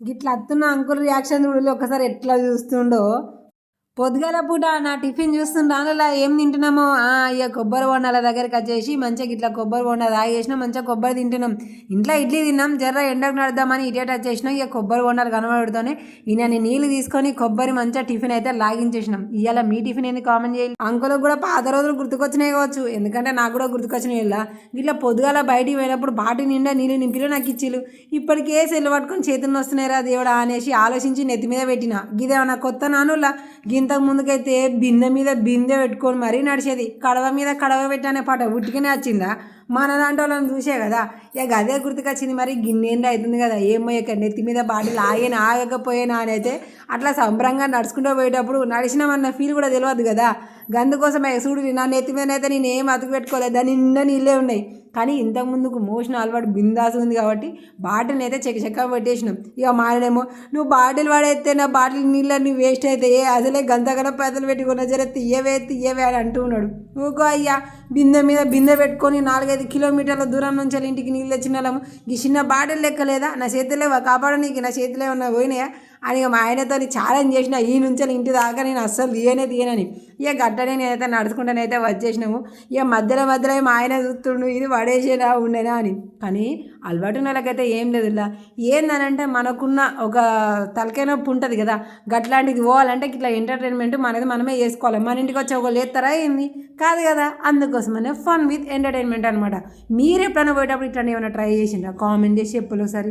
గిట్లా అత్తున్న uncle reaction చూడలే ఒకసారి ఎట్లా చూస్తుండో. పొద్దుగాల పూట నా టిఫిన్ చూస్తుంటాను అలా ఏం తింటున్నామో ఇక కొబ్బరి బొండాల దగ్గరికి వచ్చేసి మంచిగా ఇట్లా కొబ్బరి బొండా తాగేసినాం, మంచిగా కొబ్బరి తింటున్నాం. ఇంట్లో ఇడ్లీ తిన్నాం, జర్ర ఎండకు నడుద్దామని ఇటే టచ్ చేసినాం. ఇక కొబ్బరి బొండాలు కనబడుతూనే ఈయన నీళ్ళు తీసుకొని కొబ్బరి మంచిగా టిఫిన్ అయితే లాగించేసినాం. ఇవాళ మీ టిఫిన్ ఏంది కామెంట్ చేయాలి. అంకులకు కూడా పాత రోజులు గుర్తుకొచ్చినాయి కావచ్చు, ఎందుకంటే నాకు కూడా గుర్తుకొచ్చినాయి. ఇలా ఇట్లా పొద్దుగాల బయటికి పోయినప్పుడు బాటి నిండా నీళ్ళు నింపిలో నాకు ఇచ్చిలు. ఇప్పటికే సెల్లు పట్టుకొని చేతులు వస్తున్నాయిరా దేవుడా అనేసి ఆలోచించి నెత్తి మీద పెట్టిన. గిదేమన్నా కొత్త నానులా ఇంతకు ముందుకైతే బిందె మీద బిందె పెట్టుకొని మరీ నడిచేది. కడవ మీద కడవ పెట్టానే పాట ఉట్టికనే వచ్చిందా? మన లాంటి వాళ్ళని చూసే కదా ఇక అదే గుర్తుకొచ్చింది. మరి గిన్నెండు అవుతుంది కదా, ఏమో ఇక నెత్తి మీద బాటిల్ ఆగకపోయినా అని అయితే అట్లా సంబరంగా నడుచుకుంటూ పోయేటప్పుడు నడిచినామన్న ఫీల్ కూడా తెలియదు కదా. గందుకోసమే చూడు నా నెత్తి మీద అయితే నేను ఏం అతుకు పెట్టుకోలేదు, దాని నిండా నీళ్ళే ఉన్నాయి. కానీ ఇంతకుముందుకు మోషన్ అలవాటు బిందాసు ఉంది కాబట్టి బాటిల్ని అయితే చెక్క పెట్టేసినాం. ఇక మానేమో నువ్వు బాటిల్ వాడైతే నా బాటిల్ నీళ్ళని వేస్ట్ అయితే అసలే గంతగన పైసలు పెట్టుకున్న జర తీయవే అని అంటూ ఉన్నాడు. ఊకో అయ్యా, బిందె మీద బిందె పెట్టుకొని 4-5 కిలోమీటర్ల దూరం నుంచి ఇంటికి నీళ్ళు తెచ్చిన వాళ్ళము ఈ చిన్న బాటిల్ లెక్కలేదా, నా చేతిలో కాపాడనీకి నా చేతిలో ఏమన్నా పోయినాయా అని మా ఆయనతో ఛాలెంజ్ చేసిన. ఈ నుంచి ఇంటి దాకా నేను అస్సలు తీయనని. ఇక గట్టనే నేనైతే నడుచుకుంటానైతే వచ్చేసినాము. ఇక మధ్యలో మా ఆయన చూస్తుండు, ఇది పడేసేనా ఉండేనా అని. కానీ అలవాటు నెలకైతే ఏం లేదు. ఇలా ఏందనంటే మనకున్న ఒక తలకాయ నొప్పి ఉంటుంది కదా, గట్లాంటిది పోవాలంటే ఇట్లా ఎంటర్టైన్మెంట్ మనమే చేసుకోవాలి. మన ఇంటికి వచ్చి ఒక లేస్తారా ఏంది కాదు కదా. అందుకోసమనే ఫన్ విత్ ఎంటర్టైన్మెంట్ అనమాట. మీరు ఎప్పుడైనా పోయేటప్పుడు ఇట్లా ఏమైనా ట్రై చేసిండ్రా? కామెంట్ చేసి చెప్పులు ఒకసారి.